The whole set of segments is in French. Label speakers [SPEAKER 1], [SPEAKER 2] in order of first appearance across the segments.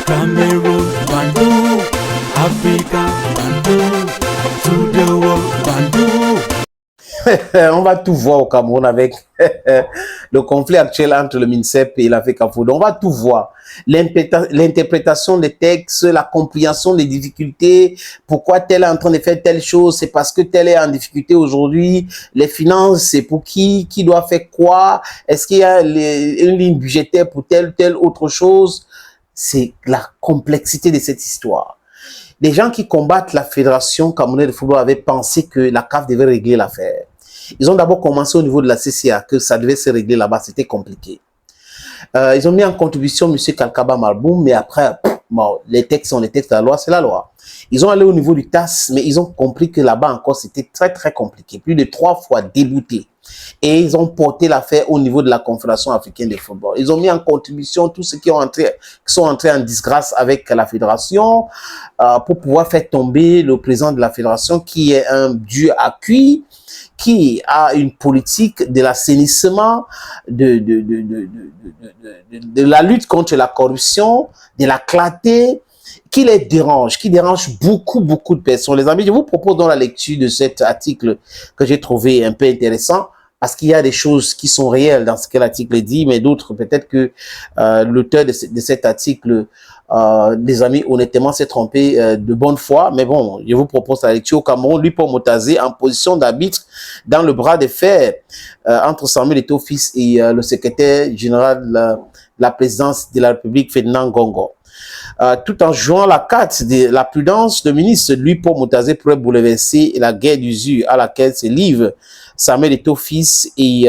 [SPEAKER 1] Cameroon, Bandung, Africa, Bandung, to the world, Bandung.
[SPEAKER 2] On va tout voir au Cameroun avec le conflit actuel entre le MINSEP et la FECAFOOT. On va tout voir. L'interprétation des textes, la compréhension des difficultés, pourquoi tel est en train de faire telle chose, c'est parce que tel est en difficulté aujourd'hui. Les finances, c'est pour qui doit faire quoi, est-ce qu'il y a une ligne budgétaire pour telle ou telle autre chose. C'est la complexité de cette histoire. Les gens qui combattent la Fédération camerounaise de football avaient pensé que la CAF devait régler l'affaire. Ils ont d'abord commencé au niveau de la CCA, que ça devait se régler là-bas, c'était compliqué. Ils ont mis en contribution M. Kalkaba Marboum, mais après, bon, les textes sont les textes, la loi, c'est la loi. Ils ont allé au niveau du TAS, mais ils ont compris que là-bas encore, c'était très, très compliqué. Plus de 3 fois débouté. Et ils ont porté l'affaire au niveau de la Confédération africaine de football. Ils ont mis en contribution tous ceux qui sont entrés en disgrâce avec la fédération pour pouvoir faire tomber le président de la fédération qui est un dieu à cuire, qui a une politique de l'assainissement, de la lutte contre la corruption, de la clarté, qui les dérange, qui dérange beaucoup de personnes. Les amis, je vous propose dans la lecture de cet article que j'ai trouvé un peu intéressant, parce qu'il y a des choses qui sont réelles dans ce que l'article dit, mais d'autres, peut-être que l'auteur de cet article, les amis, honnêtement, s'est trompé de bonne foi. Mais bon, je vous propose la lecture au Cameroun. Lupo Motazé, en position d'arbitre dans le bras de fer entre Samuel Eto'o-Fils et le secrétaire général de la présidence de la République, Ferdinand Ngongo. Tout en jouant la carte de la prudence, le ministre Lupo Motazé pourrait bouleverser la guerre d'usure à laquelle se livrent Samuel Eto'o-Fils et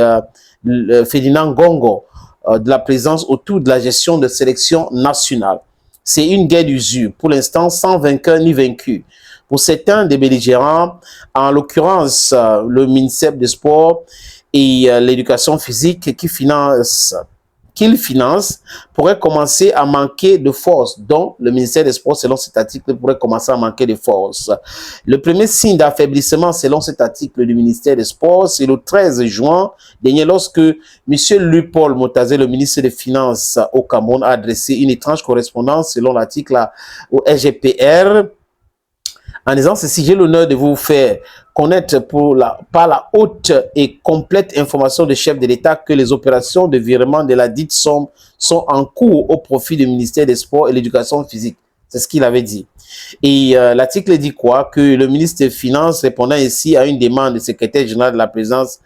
[SPEAKER 2] Ferdinand Ngongo de la présence autour de la gestion de sélection nationale. C'est une guerre d'usure, pour l'instant sans vainqueur ni vaincu. Pour certains des belligérants, en l'occurrence le MINSEP des sports et l'éducation physique qu'il finance, pourrait commencer à manquer de force, dont le ministère des Sports, selon cet article, pourrait commencer à manquer de force. Le premier signe d'affaiblissement, selon cet article du ministère des Sports, c'est le 13 juin dernier, lorsque M. Lupo Motazé, le ministre des Finances au Cameroun, a adressé une étrange correspondance, selon l'article au RGPR, en disant ceci: j'ai l'honneur de vous faire connaître par la haute et complète information du chef de l'État que les opérations de virement de la dite somme sont en cours au profit du ministère des Sports et de l'Éducation physique. C'est ce qu'il avait dit. Et l'article dit quoi? Que le ministre des Finances, répondant ici à une demande du secrétaire général de la présidence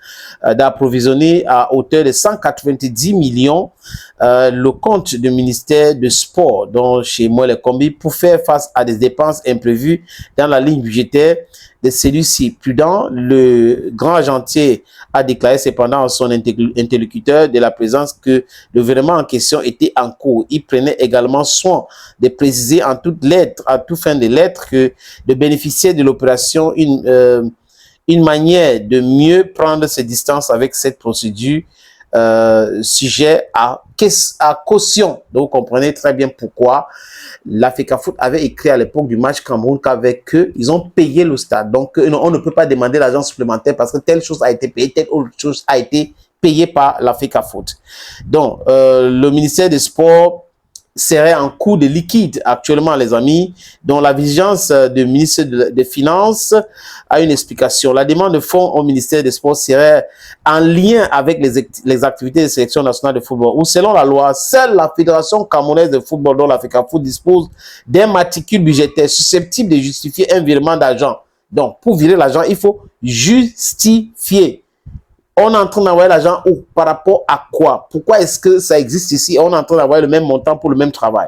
[SPEAKER 2] d'approvisionner à hauteur de 190 millions le compte du ministère de Sport, dont chez moi les combis, pour faire face à des dépenses imprévues dans la ligne budgétaire de celui-ci. Prudent, le grand agentier a déclaré cependant à son interlocuteur de la présence que le virement en question était en cours. Il prenait également soin de préciser en toute lettre, à toute fin de lettre, que de bénéficier de l'opération une manière de mieux prendre ses distances avec cette procédure sujet à caution. Donc, vous comprenez très bien pourquoi la FECAFOOT avait écrit à l'époque du match Cameroun qu'avec eux, ils ont payé le stade. Donc, on ne peut pas demander l'argent supplémentaire parce que telle chose a été payée, telle autre chose a été payée par la FECAFOOT. Donc, le ministère des Sports serait en cours de liquide actuellement, les amis, dont la vigilance du ministre des Finances a une explication. La demande de fonds au ministère des Sports serait en lien avec les activités de sélection nationale de football, où selon la loi, seule la Fédération camerounaise de football, dont la FECAFOOT, dispose d'un matricule budgétaire susceptible de justifier un virement d'argent. Donc, pour virer l'argent, il faut justifier. On est en train d'envoyer l'argent par rapport à quoi? Pourquoi est-ce que ça existe ici? On est en train d'envoyer le même montant pour le même travail.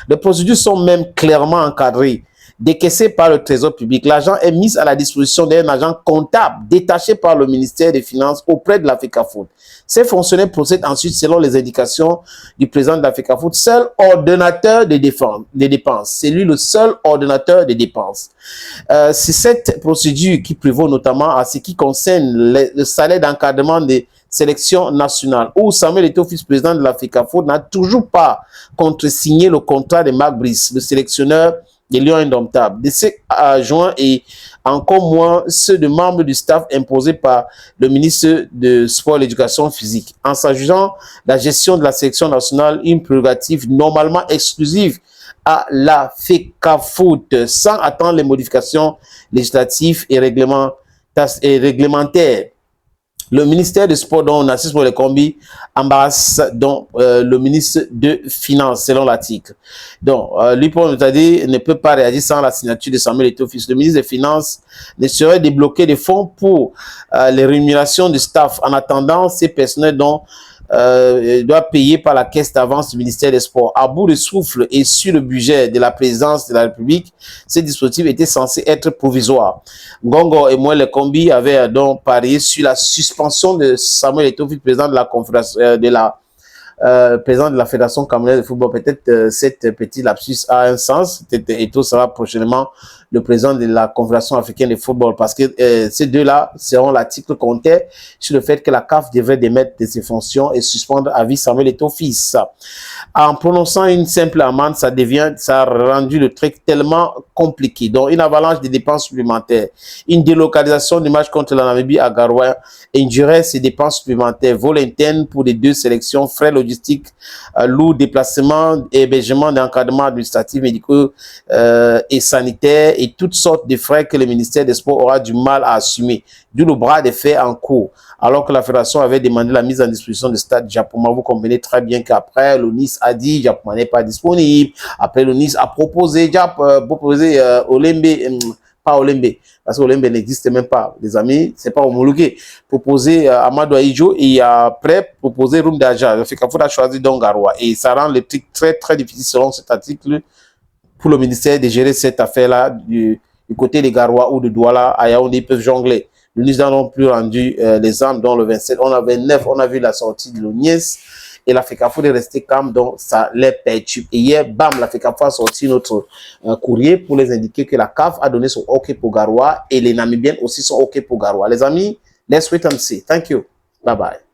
[SPEAKER 2] Les procédures sont même clairement encadrées. Décaissé par le Trésor public, l'argent est mis à la disposition d'un agent comptable détaché par le ministère des Finances auprès de la FECAFOOT. Ces fonctionnaires procèdent ensuite selon les indications du président de la FECAFOOT, seul ordonnateur des dépenses. C'est lui le seul ordonnateur des dépenses. C'est cette procédure qui prévaut notamment à ce qui concerne le salaire d'encadrement des sélections nationales, où Samuel Eto'o-Fils, président de la FECAFOOT, n'a toujours pas contresigné le contrat de Marc Brice, le sélectionneur des lions indomptables. De ces adjoints et encore moins ceux de membres du staff imposés par le ministre de Sport et l'Éducation physique. En s'agissant de la gestion de la sélection nationale, une prérogative normalement exclusive à la FECAFOOT, sans attendre les modifications législatives et réglementaires. Le ministère des Sports, dont on assiste pour les combis, embarrasse donc le ministre de Finances, selon l'article. Donc, lui, pour nous dire, ne peut pas réagir sans la signature de Samuel Eto'o-Fils. Le ministre des Finances ne saurait débloquer des fonds pour les rémunérations du staff. En attendant, ces personnels dont doit payer par la caisse d'avance du ministère des Sports. À bout de souffle et sur le budget de la présidence de la République, ces dispositifs étaient censés être provisoires. Ngongo et moi, les combis, avaient donc parié sur la suspension de Samuel Eto'o-Fils, président de la confédération, président de la Fédération camerounaise de football. Peut-être cette petite lapsus a un sens. Eto'o sera prochainement le président de la Confédération africaine de football, parce que ces deux-là seront l'article comptait sur le fait que la CAF devrait démettre de ses fonctions et suspendre à vie Samuel Eto'o-Fils. En prononçant une simple amende, ça a rendu le truc tellement compliqué. Donc, une avalanche de dépenses supplémentaires, une délocalisation du match contre la Namibie à Garoua induirait ces dépenses supplémentaires, vol interne pour les deux sélections, frais logistiques, lourds déplacements, hébergement d'encadrement administratif, médicaux et sanitaire, et toutes sortes de frais que le ministère des Sports aura du mal à assumer, d'où le bras de fer en cours. Alors que la fédération avait demandé la mise en disposition du stade Japoma, vous comprenez très bien qu'après, l'ONIS a dit Japoma n'est pas disponible. Après, l'ONIS a proposé Olembe, pas Olembe, parce que Olembe n'existe même pas, les amis, c'est pas homologué. Proposer Amadou Aïdjo et après proposer Rumdaja. Le FECAFOOT a choisi Dongaroua et ça rend le truc très très difficile selon cet article pour le ministère de gérer cette affaire-là du côté des Garoua ou de Douala à Yaoundé. Ils peuvent jongler. L'UNIS n'a non plus rendu les armes dans le 27. On a 29, on a vu la sortie de l'ONIS et la FECAFOOT est restée calme, donc ça les perturbe. Et hier, bam, la FECAFOOT a sorti notre courrier pour les indiquer que la CAF a donné son OK pour Garoua et les Namibiennes aussi sont OK pour Garoua. Les amis, let's wait and see. Thank you. Bye bye.